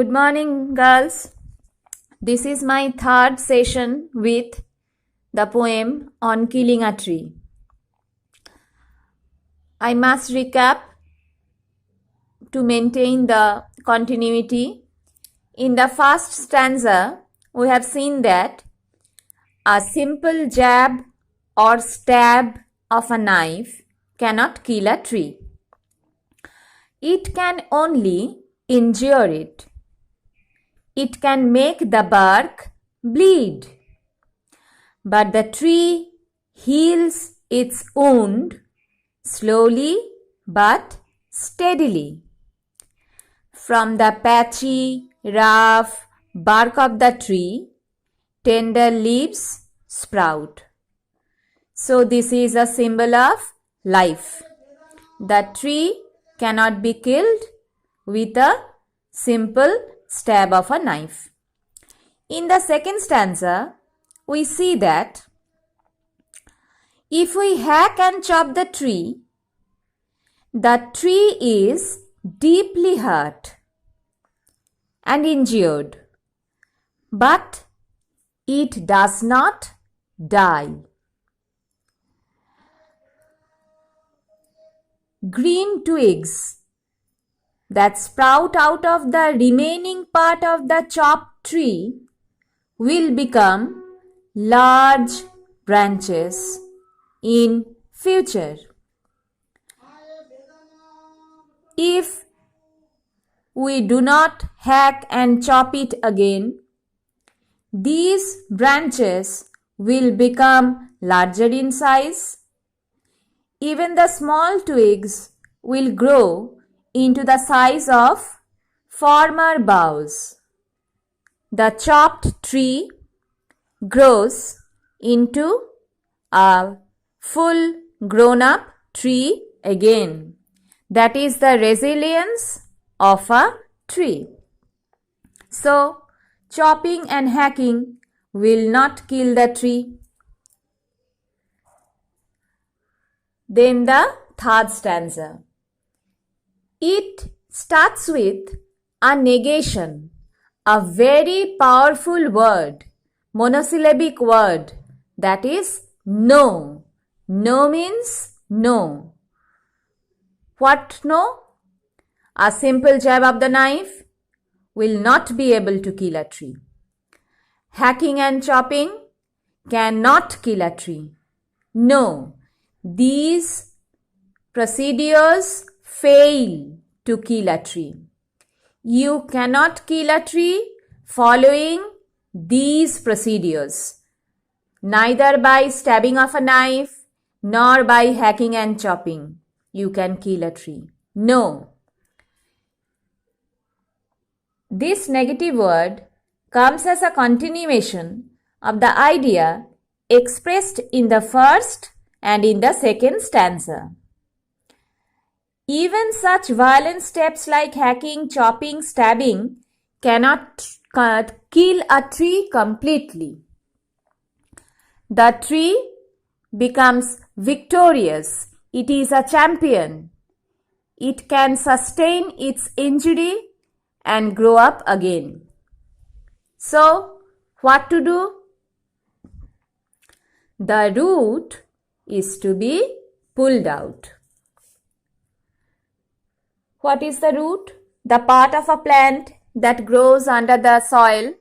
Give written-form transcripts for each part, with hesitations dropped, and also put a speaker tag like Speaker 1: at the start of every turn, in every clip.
Speaker 1: Good morning, girls. This is my third session with the poem on killing a tree. I must recap to maintain the continuity. In the first stanza, we have seen that a simple jab or stab of a knife cannot kill a tree. It can only injure it. It can make the bark bleed. But the tree heals its wound slowly but steadily. From the patchy, rough bark of the tree, tender leaves sprout. So this is a symbol of life. The tree cannot be killed with a simple stab of a knife. In the second stanza, we see that if we hack and chop the tree is deeply hurt and injured, but it does not die. Green twigs that sprout out of the remaining part of the chopped tree will become large branches in future. If we do not hack and chop it again, these branches will become larger in size. Even the small twigs will grow into the size of former boughs. The chopped tree grows into a full grown-up tree again. That is the resilience of a tree. So, chopping and hacking will not kill the tree. Then the third stanza. It starts with a negation, a very powerful word, monosyllabic word, that is no. No means no. What no? A simple jab of the knife will not be able to kill a tree. Hacking and chopping cannot kill a tree. No, these procedures fail to kill a tree. You cannot kill a tree following these procedures, neither by stabbing of a knife nor by hacking and chopping. You can kill a tree. No. This negative word comes as a continuation of the idea expressed in the first and in the second stanza. Even such violent steps like hacking, chopping, stabbing cannot kill a tree completely. The tree becomes victorious. It is a champion. It can sustain its injury and grow up again. So, what to do? The root is to be pulled out. What is the root? The part of a plant that grows under the soil,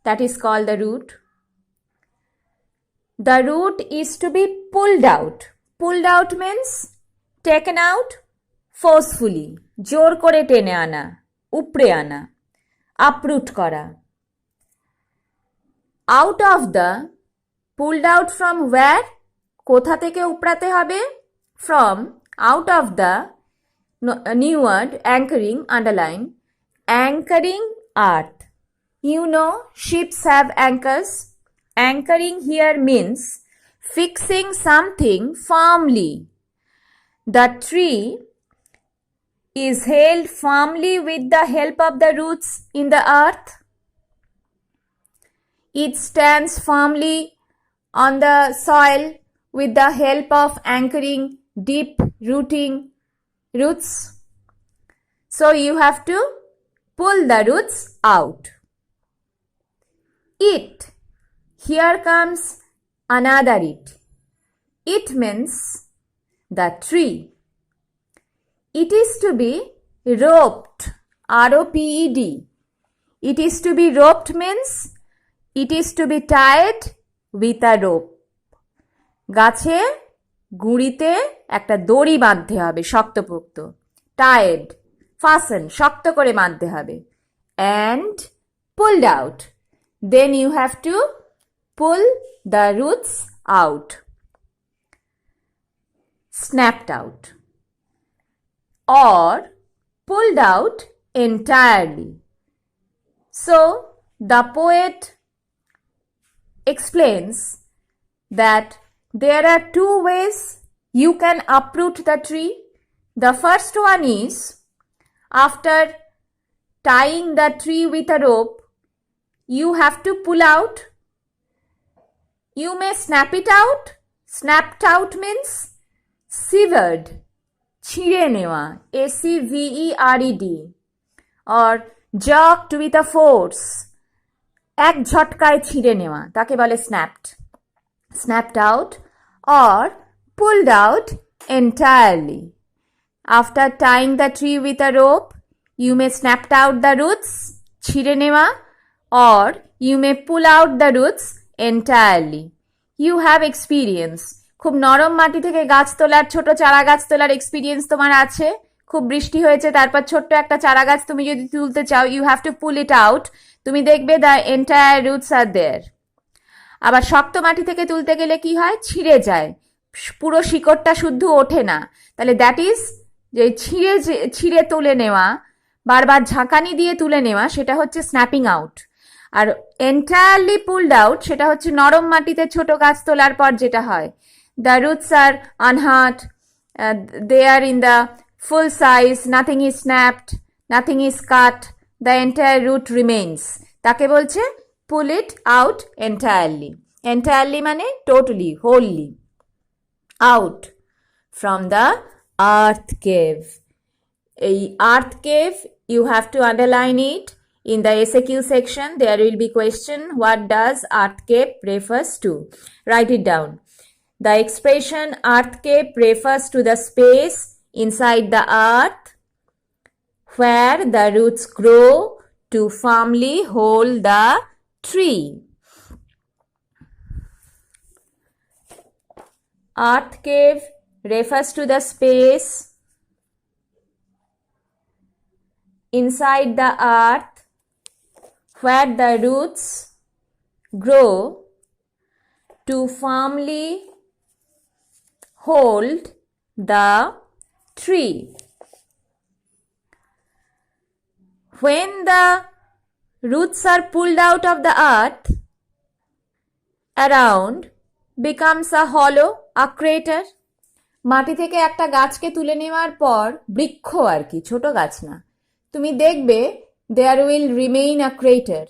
Speaker 1: that is called the root. The root is to be pulled out. Pulled out means taken out forcefully, জোর করে টেনে আনা, উপড়ে আনা, uproot করা. Out of the, pulled out from where? কোথা থেকে উপড়াতে হবে? From, out of the, new word, anchoring, underline, anchoring earth. You know, ships have anchors. Anchoring here means fixing something firmly. The tree is held firmly with the help of the roots in the earth. It stands firmly on the soil with the help of anchoring deep rooting roots. So you have to pull the roots out. It. Here comes another it. It means the tree. It is to be roped. R-O-P-E-D. It is to be roped means it is to be tied with a rope. গাছে গুঁড়িতে একটা দড়ি বাঁধতে হবে শক্তপোক্ত. Tide, ফাসেন, শক্ত করে বাঁধতে হবে. And pulled out. Then you have to pull the roots out. Snapped out. Or pulled out entirely. So the poet explains that there are two ways you can uproot the tree. The first one is, after tying the tree with a rope, you have to pull out. You may snap it out. Snapped out means severed, ছিঁড়ে নেওয়া, SEVERED, or jerked with a force, এক ঝটকায় ছিঁড়ে নেওয়া, তাকে বলে snapped. Snapped out or pulled out entirely. After tying the tree with a rope, you may snap out the roots, ছিঁড়ে নেওয়া, or you may pull out the roots entirely. You have experience. খুব নরম মাটি থেকে গাছ তোলার, ছোট চারা গাছ তোলার এক্সপিরিয়েন্স তোমার আছে. খুব বৃষ্টি হয়েছে, তারপর ছোট্ট একটা চারা গাছ তুমি যদি তুলতে চাও, you have to pull it out. তুমি দেখবে the entire roots are there. আবার শক্ত মাটি থেকে তুলতে গেলে কি হয়, ছিঁড়ে যায়, পুরো শিকড়টা শুদ্ধ ওঠে না. তাহলে দ্যাট ইজ যে ছিঁড়ে তুলে নেওয়া, বারবার ঝাঁকানি দিয়ে তুলে নেওয়া, সেটা হচ্ছে স্ন্যাপিং আউট. আর এন্টায়ারলি পুলড আউট সেটা হচ্ছে নরম মাটিতে ছোট গাছ তোলার পর যেটা হয়. The roots are unhurt, they are in the full size, nothing is snapped, nothing is cut, the entire root remains. তাকে বলছে pull it out entirely. Entirely মানে totally, wholly. Out from the earth cave. এই earth cave, you have to underline it. In the SAQ section, there will be question, what does earth cave refers to? Write it down. The expression earth cave refers to the space inside the earth where the roots grow to firmly hold the tree. Earth cave refers to the space inside the earth where the roots grow to firmly hold the tree. When the roots are pulled out of the earth, around becomes a hollow, a crater. মাটি থেকে একটা গাছকে তুলে নেওয়ার পর, বৃক্ষ আর কি, ছোট গাছ না, তুমি দেখবে there will remain a crater,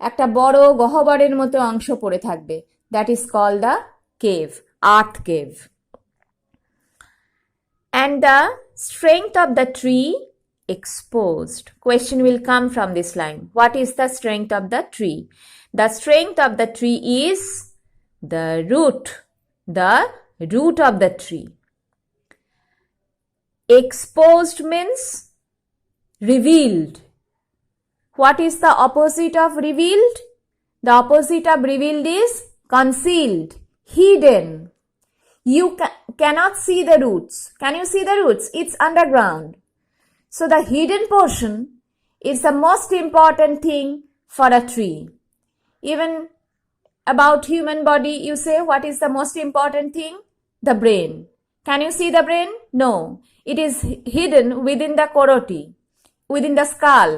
Speaker 1: একটা বড় গহ্বরের মতো অংশ পড়ে থাকবে. That is called the cave, earth cave. And the strength of the tree exposed. Question will come from this line. What is the strength of the tree? The strength of the tree is the root of the tree. Exposed means revealed. What is the opposite of revealed? The opposite of revealed is concealed, hidden. You cannot see the roots. Can you see the roots? It's underground. So the hidden portion is the most important thing for a tree. Even about human body, you say, what is the most important thing? The brain. Can you see the brain? No. It is hidden within the carotid, within the skull.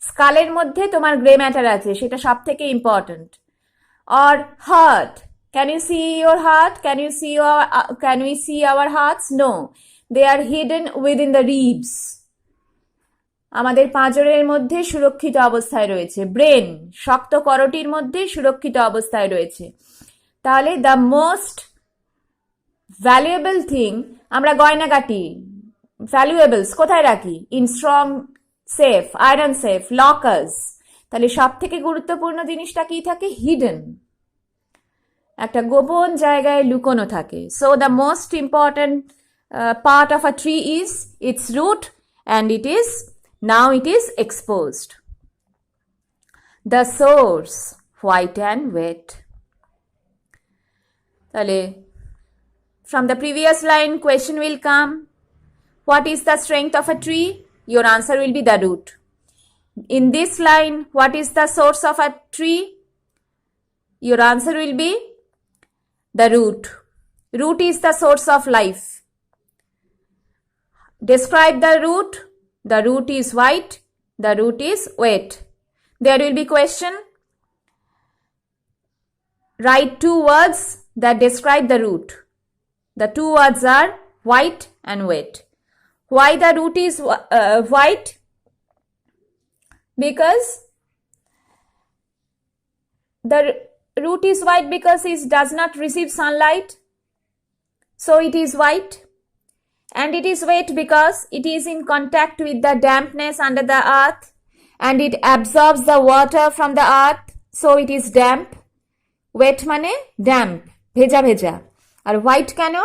Speaker 1: স্কালের মধ্যে তোমার grey matter আছে, সেটা সব থেকে important. Or heart. Can you see your heart? Can we see our hearts? No. They are hidden within the ribs. আমাদের পাঁজরের মধ্যে সুরক্ষিত অবস্থায় রয়েছে. ব্রেন শক্ত করটির মধ্যে সুরক্ষিত অবস্থায় রয়েছে. তাহলে দ্য মোস্ট ভ্যালুয়েবল থিং, আমরা গয়নাগাটি ভ্যালুয়েবলস কোথায় রাখি? In strong safe, iron safe, lockers. তাহলে সব থেকে গুরুত্বপূর্ণ জিনিসটা কি থাকে? হিডেন, একটা গোপন জায়গায় লুকোনো থাকে। So the most important part of a tree is its root, and now it is exposed. The source, white and wet. তাহলে from the previous line question will come, what is the strength of a tree? Your answer will be the root. In this line, what is the source of a tree? Your answer will be the root. Root is the source of life. Describe the root. The root is white. The root is wet. There will be question. Write 2 words that describe the root. The 2 words are white and wet. Why the root is white? Because the root is white because it does not receive sunlight, so it is white. And it is wet because it is in contact with the dampness under the earth, and it absorbs the water from the earth, so it is damp. Wet মানে damp, ভেজা ভেজা। আর white কেন?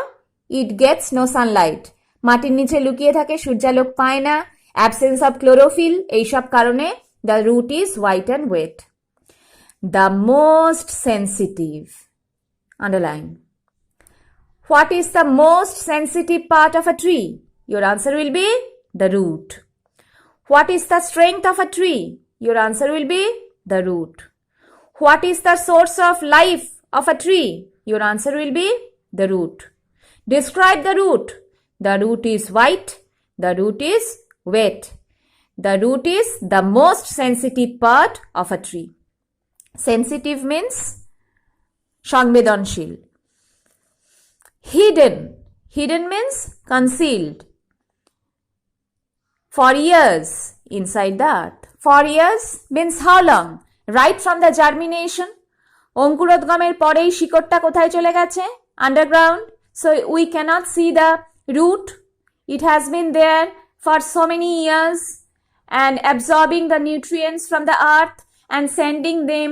Speaker 1: It gets no sunlight, মাটির নিচে লুকিয়ে থাকে, সূর্যালোক পায় না, অ্যাবসেন্স অফ ক্লোরোফিল, এইসব কারণে the root is white and wet. The most sensitive, underline. What is the most sensitive part of a tree? Your answer will be the root. What is the strength of a tree? Your answer will be the root. What is the source of life of a tree? Your answer will be the root. Describe the root. The root is white. The root is wet. The root is the most sensitive part of a tree. Sensitive means সংবেদনশীল। Hidden. Hidden means concealed. For years inside the earth. For years means how long? Right from the germination. অঙ্কুরোদ্গমের পরেই শিকড়টা কোথায় চলে গেছে? Underground. So we cannot see the root. It has been there for so many years and absorbing the nutrients from the earth and sending them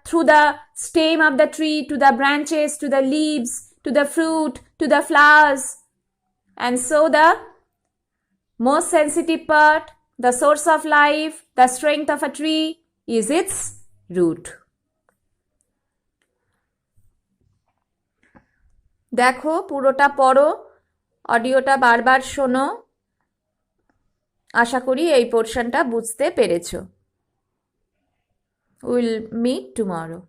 Speaker 1: through the stem of the tree to the branches, to the leaves, to the fruit, to the flowers. And so the most sensitive part, the source of life, the strength of a tree is its root. দেখো, পুরোটা পড়ো, অডিওটা বারবার শোনো। আশা করি এই পোর্শনটা বুঝতে পেরেছো। Will meet tomorrow.